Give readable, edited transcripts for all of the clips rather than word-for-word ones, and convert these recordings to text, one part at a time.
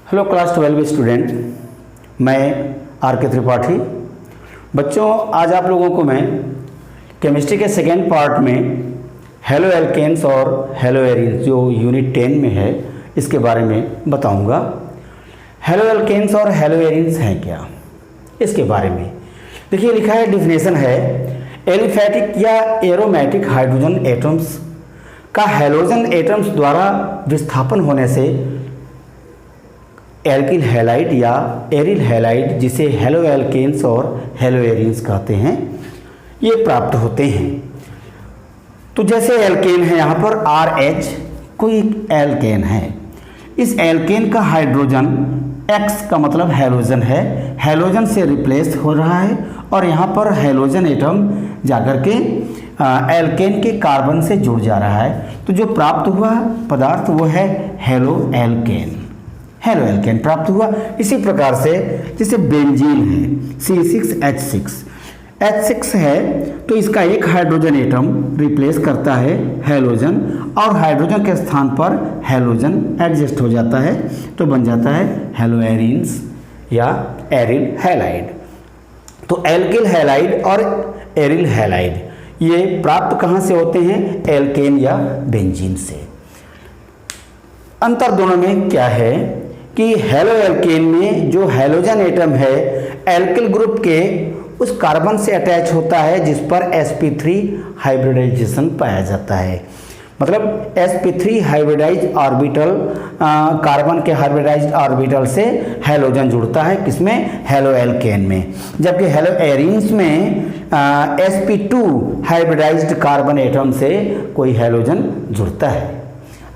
Hello class 12 student, मैं are के त्रिपाठी। बच्चों, आज आप लोगों को मैं केमिस्ट्री के सेकेंड पार्ट में हेलो एल्केन्स और हेलो एरीन्स जो यूनिट 10 में है इसके बारे में बताऊंगा। हेलो एल्केन्स और हेलो एरीन्स हैं क्या, इसके बारे में देखिए लिखा है, डिफिनेशन है एलिफैटिक या एरोमेटिक हाइड्रोजन एटम्स का हैलोजन एटम्स द्वारा विस्थापन होने से एल्किल हैलाइड या एरिल हैलाइड, जिसे हेलो एल्केन्स और हेलो एरीन्स कहते हैं, ये प्राप्त होते हैं। तो जैसे एल्केन है, यहाँ पर RH कोई एल्केन है। इस एल्केन का हाइड्रोजन X का मतलब हैलोजन है, हैलोजन से रिप्लेस हो रहा है और यहाँ पर हैलोजन एटम जाकर के एल्केन के कार्बन से जुड़ जा रहा है। तो जो प्राप्त हुआ पदार्थ वो है हेलो एल्केन, हेलो एल्केन प्राप्त हुआ। इसी प्रकार से जैसे बेंजीन है C6H6 है, तो इसका एक हाइड्रोजन एटम रिप्लेस करता है हैलोजन और हाइड्रोजन के स्थान पर हैलोजन एडजस्ट हो जाता है, तो बन जाता है हेलो एरीन्स या एरिल हैलाइड। तो एल्किल हैलाइड और एरिल हैलाइड ये प्राप्त कहाँ से होते हैं, एल्केन या बेंजीन से। अंतर दोनों में क्या है कि हेलो एल्केन में जो हैलोजन एटम है एल्किल ग्रुप के उस कार्बन से अटैच होता है जिस पर sp3 हाइब्रिडाइजेशन पाया जाता है। मतलब sp3 हाइब्रिडाइज ऑर्बिटल, कार्बन के हाइब्रिडाइज्ड ऑर्बिटल से हैलोजन जुड़ता है, किसमें, हेलो एल्केन में। जबकि हेलो एरीन्स में sp2 हाइब्रिडाइज्ड कार्बन एटम से कोई हैलोजन जुड़ता है।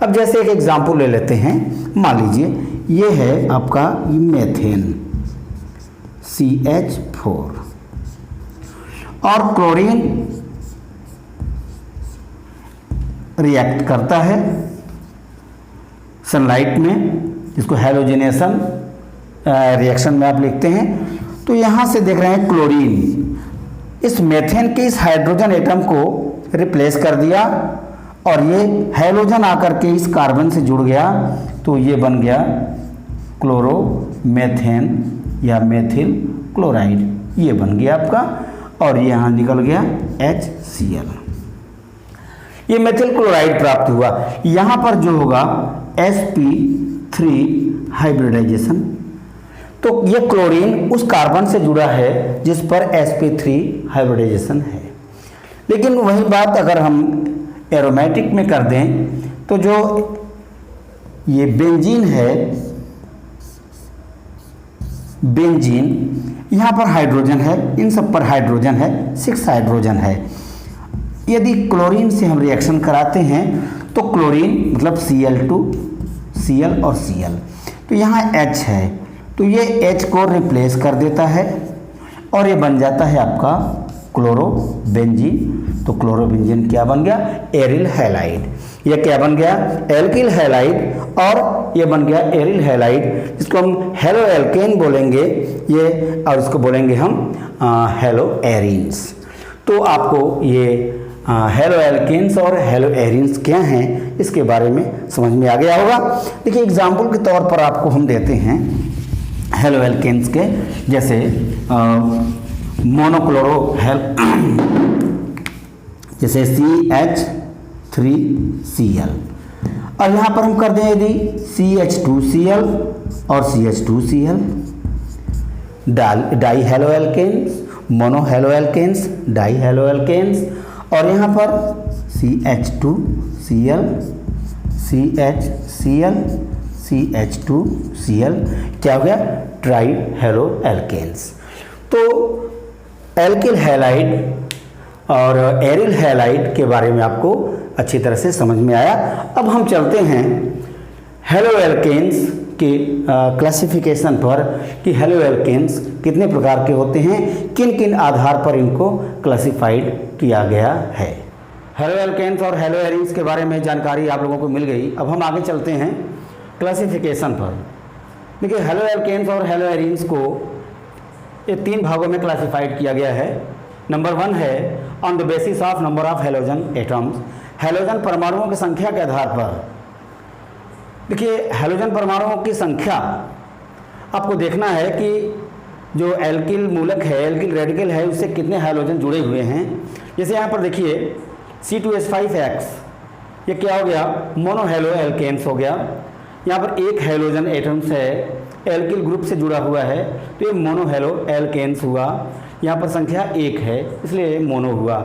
अब जैसे एक एग्जाम्पल ले लेते हैं, मान लीजिए ये है आपका मेथेन CH4 और क्लोरीन रिएक्ट करता है सनलाइट में, इसको हैलोजिनेशन रिएक्शन में आप लिखते हैं। तो यहाँ से देख रहे हैं क्लोरीन इस मेथेन के इस हाइड्रोजन एटम को रिप्लेस कर दिया और ये हैलोजन आकर के इस कार्बन से जुड़ गया, तो ये बन गया क्लोरोमेथेन या मेथिल क्लोराइड, ये बन गया आपका, और यहाँ निकल गया HCl, ये मेथिल क्लोराइड प्राप्त हुआ। यहाँ पर जो होगा sp3 हाइब्रिडाइजेशन, तो ये क्लोरीन उस कार्बन से जुड़ा है जिस पर sp3 हाइब्रिडाइजेशन है। लेकिन वही बात अगर हम एरोमेटिक में कर दें तो जो ये बेंजीन है, बेंजीन यहाँ पर हाइड्रोजन है, इन सब पर हाइड्रोजन है, 6 हाइड्रोजन है। यदि क्लोरीन से हम रिएक्शन कराते हैं तो क्लोरीन मतलब Cl2 Cl और Cl, तो यहाँ H है, तो ये H को रिप्लेस कर देता है और ये बन जाता है आपका क्लोरोबेंजीन। तो क्लोरोबेंजीन क्या बन गया, एरिल हैलाइड। ये क्या बन गया, एल्किल हैलाइड, और ये बन गया एरिल हैलाइड, जिसको हम हेलो एल्केन बोलेंगे ये, और इसको बोलेंगे हम हेलो एरीन्स। तो आपको ये हेलो एल्केन्स और हेलो एरीन्स क्या हैं इसके बारे में समझ में आ गया होगा। देखिए एग्जाम्पल के तौर पर आपको हम देते हैं हेलो एल्केन्स के, जैसे मोनोक्लोरो जैसे CH3Cl, और यहाँ पर हम कर दें यदि CH2Cl और CH2Cl, di halo alkanes, mono halo alkanes, di halo alkanes, और यहाँ पर CH2Cl, CHCl, CH2Cl, क्या हो गया, ट्राई हेलो एल्केन्स। तो एल्किल हैलाइड और एरिल हैलाइड के बारे में आपको अच्छी तरह से समझ में आया। अब हम चलते हैं हेलो एल्केन्स के क्लासिफिकेशन पर कि हेलो एल्केन्स कितने प्रकार के होते हैं, किन किन आधार पर इनको क्लासिफाइड किया गया है। हेलो एल्केन्स और हेलो एरीन्स के बारे में जानकारी आप लोगों को मिल गई। अब हम आगे चलते हैं क्लासिफिकेशन पर। देखिए हेलो एल्केन्स और हेलो एरीन्स को ये 3 भागों में क्लासिफाइड किया गया है। नंबर 1 है on the basis of number of halogen atoms, halogen परमाणुओं की संख्या के आधार पर। देखिए हैलोजन परमाणुओं की संख्या आपको देखना है कि जो एल्किल मूलक है, एल्किल रेडिकल है, उससे कितने हाइड्रोजन जुड़े हुए हैं। जैसे यहाँ पर देखिए C2H5X, ये क्या हो गया, मोनोहेलो एल्केन्स हो गया। यहाँ पर एक हाइड्रोजन एटम्स है, एल्किल ग्रुप से जुड़ा हुआ है, तो ये मोनोहेलो एल्केन्स हुआ। यहाँ पर संख्या 1 है, इसलिए ये मोनो हुआ।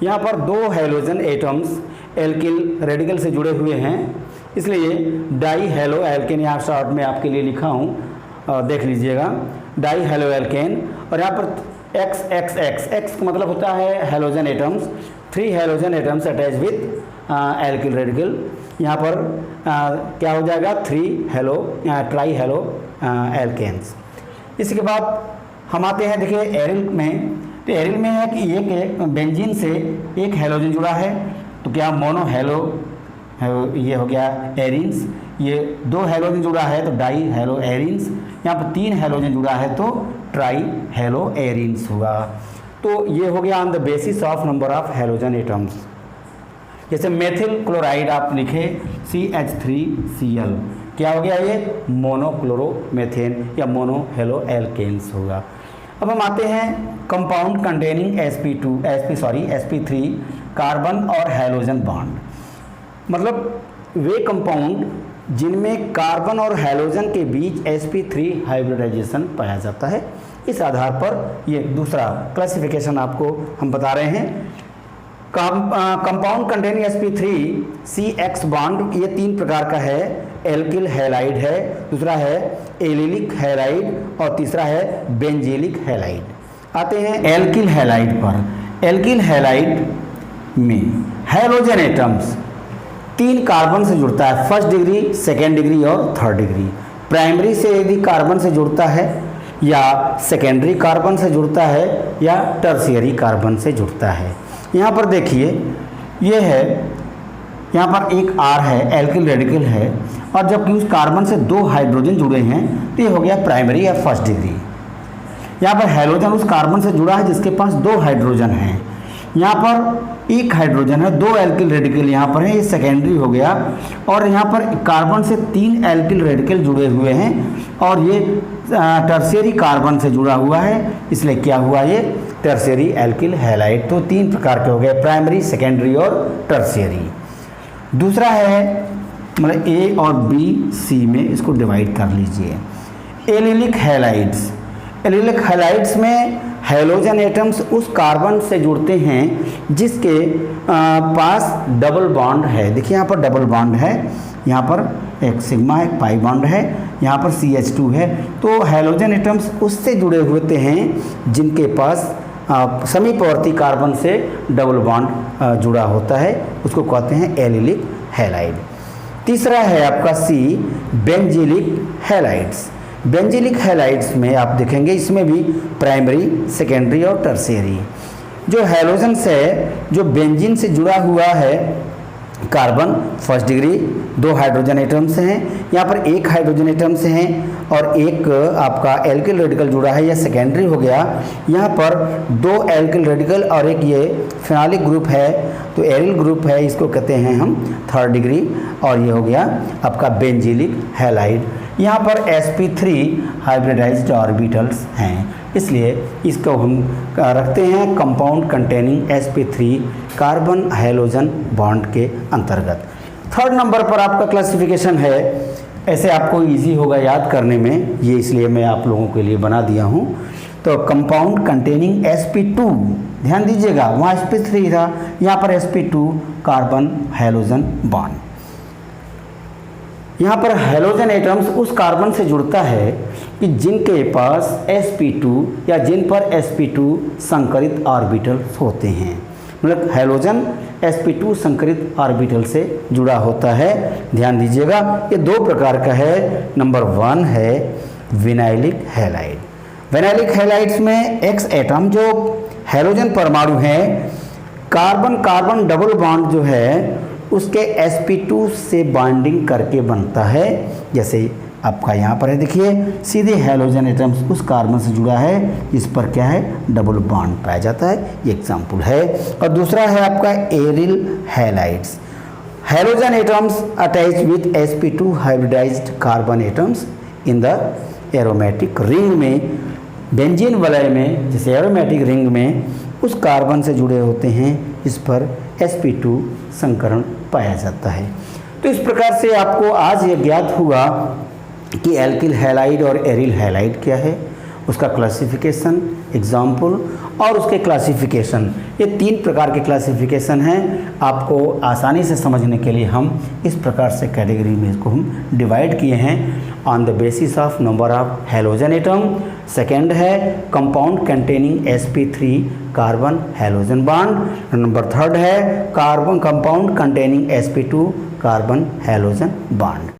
यहाँ पर 2 हाइड्रोजन एटम्स एल्किल रेडिकल से जुड़े हुए हैं, इसलिए डाई हेलो एल्केन यहाँ शॉर्ट में आपके लिए लिखा हूँ, देख लीजिएगा, डाई हेलो एल्केन। और यहाँ पर XXX का मतलब होता है hydrogen atoms, 3 hydrogen atoms attach with alkyl radical. यहाँ पर क्या हो जाएगा, 3 हेलो ट्राई हेलो एल्केन्स। इसके बाद हम आते हैं, देखिए एरिल में, तो एरिल में है कि एक बेंजीन से एक हाइड्रोजन जुड़ा है, तो क्या मोनो हेलो ये हो गया एरिन्स। ये 2 हाइड्रोजन जुड़ा है तो डाई हेलो एरिन्स। यहाँ पर 3 हाइड्रोजन जुड़ा है तो ट्राई हेलो एरिन्स हुआ। तो ये हो गया on the basis of number of hydrogen atoms. जैसे मेथिल क्लोराइड आप लिखे CH3Cl, क्या हो गया, ये मोनोक्लोरोमेथेन या मोनो हेलो एल्केन्स होगा। अब हम आते हैं कंपाउंड कंटेनिंग sp3 कार्बन और हाइड्रोजन बॉन्ड, मतलब वे कंपाउंड जिनमें कार्बन और हाइड्रोजन के बीच sp3 हाइब्रिडाइजेशन पाया जाता है। इस आधार पर ये दूसरा क्लासिफिकेशन आपको हम बता रहे हैं। कंपाउंड कंटेनिंग sp3 बॉन्ड ये 3 प्रकार का है। एल्किल हैलाइड है, दूसरा है एलिलिक हैलाइड और तीसरा है बेंजीलिक हैलाइड। आते हैं एल्किल हैलाइड पर। एल्किल हैलाइड में हाइड्रोजन एटम्स 3 कार्बन से जुड़ता है, फर्स्ट डिग्री, सेकेंड डिग्री और थर्ड डिग्री। प्राइमरी से यदि कार्बन से जुड़ता है या सेकेंडरी कार्बन से जुड़ता है या टर्शियरी कार्बन से जुड़ता है। यहाँ पर देखिए ये है, यहाँ पर एक R है, एल्किल रेडिकल है, और जबकि उस कार्बन से 2 हाइड्रोजन जुड़े हैं तो ये हो गया प्राइमरी या फर्स्ट डिग्री। यहाँ पर हाइड्रोजन उस कार्बन से जुड़ा है जिसके पास 2 हाइड्रोजन हैं। यहाँ पर एक हाइड्रोजन है, 2 एल्किल रेडिकल यहाँ पर है, ये सेकेंडरी हो गया। और यहाँ पर कार्बन से 3 एल्किल रेडिकल जुड़े हुए हैं और ये टर्शियरी कार्बन से जुड़ा हुआ है, इसलिए क्या हुआ, ये टर्शियरी एल्किल हैलाइड। तो 3 प्रकार के हो गए, प्राइमरी, सेकेंडरी और टर्शियरी। दूसरा है मतलब A और B C में इसको डिवाइड कर लीजिए। एलिलिक हैलाइड्स, एलिलिक हैलाइड्स में हाइड्रोजन एटम्स उस कार्बन से जुड़ते हैं जिसके पास डबल बॉन्ड है। देखिए यहाँ पर डबल बॉन्ड है, यहाँ पर एक सिग्मा एक पाई बॉन्ड है, यहाँ पर CH2 है। तो हाइड्रोजन एटम्स उससे जुड़े होते हैं जिनके पास समीपवर्ती कार्बन से डबल बॉन्ड जुड़ा होता है, उसको कहते हैं एलिलिक हैलाइड। तीसरा है आपका C, benzylic halides. Benzylic halides में आप देखेंगे इसमें भी प्राइमरी, सेकेंडरी और टर्शियरी। जो हाइड्रोजन से जो बेंजीन से जुड़ा हुआ है carbon, first degree, 2 hydrogen atoms हैं, यहाँ पर 1 हाइड्रोजन एटम्स हैं और एक आपका एल्किल रेडिकल जुड़ा है, यह सेकेंडरी हो गया। यहाँ पर 2 एल्किल रेडिकल और एक ये फेनोलिक ग्रुप है, तो एरिल ग्रुप है, इसको कहते हैं हम थर्ड डिग्री, और ये हो गया आपका बेंजीलिक हैलाइड। यहाँ पर sp3 हाइब्रिडाइज्ड ऑर्बिटल्स हैं, इसलिए इसको हम रखते हैं compound containing sp3 carbon hydrogen bond के अंतर्गत। थर्ड नंबर पर आपका क्लासिफिकेशन है, ऐसे आपको इजी होगा याद करने में, ये इसलिए मैं आप लोगों के लिए बना दिया हूँ। तो कंपाउंड कंटेनिंग sp2, ध्यान दीजिएगा वहाँ sp3 था, यहाँ पर sp2 कार्बन हाइड्रोजन बॉन्ड। यहाँ पर हाइड्रोजन एटम्स उस कार्बन से जुड़ता है कि जिनके पास sp2 या जिन पर sp2 संकरित ऑर्बिटल्स होते हैं, मतलब हाइड्रोजन sp2 संकरित ऑर्बिटल से जुड़ा होता है। ध्यान दीजिएगा ये 2 प्रकार का है। नंबर 1 है विनाइलिक हैलाइड। विनाइलिक हैलाइड्स में X एटम जो हाइड्रोजन परमाणु है, कार्बन कार्बन डबल बॉन्ड जो है उसके sp2 से बॉन्डिंग करके बनता है। जैसे आपका यहाँ पर है, देखिए सीधे हाइड्रोजन एटम्स उस कार्बन से जुड़ा है जिस पर क्या है डबल बॉन्ड पाया जाता है, ये एग्जाम्पल है। और दूसरा है आपका aryl halides. Hydrogen atoms attach with sp2 hybridised carbon atoms in the aromatic ring में, बेंजीन वलय में, जैसे एरोमेटिक रिंग में उस कार्बन से जुड़े होते हैं जिस पर sp2 संकरण पाया जाता है। तो इस प्रकार से आपको आज यह ज्ञात हुआ कि एल्किल हैलाइड और एरिल हैलाइड क्या है, उसका क्लासिफिकेशन, एग्जाम्पल और उसके क्लासिफिकेशन, ये 3 प्रकार के क्लासिफिकेशन हैं। आपको आसानी से समझने के लिए हम इस प्रकार से कैटेगरी में इसको हम डिवाइड किए हैं on the basis of number of halogen atom. Second है compound containing sp3 carbon halogen bond. Number 3 है carbon compound containing sp2 carbon halogen bond.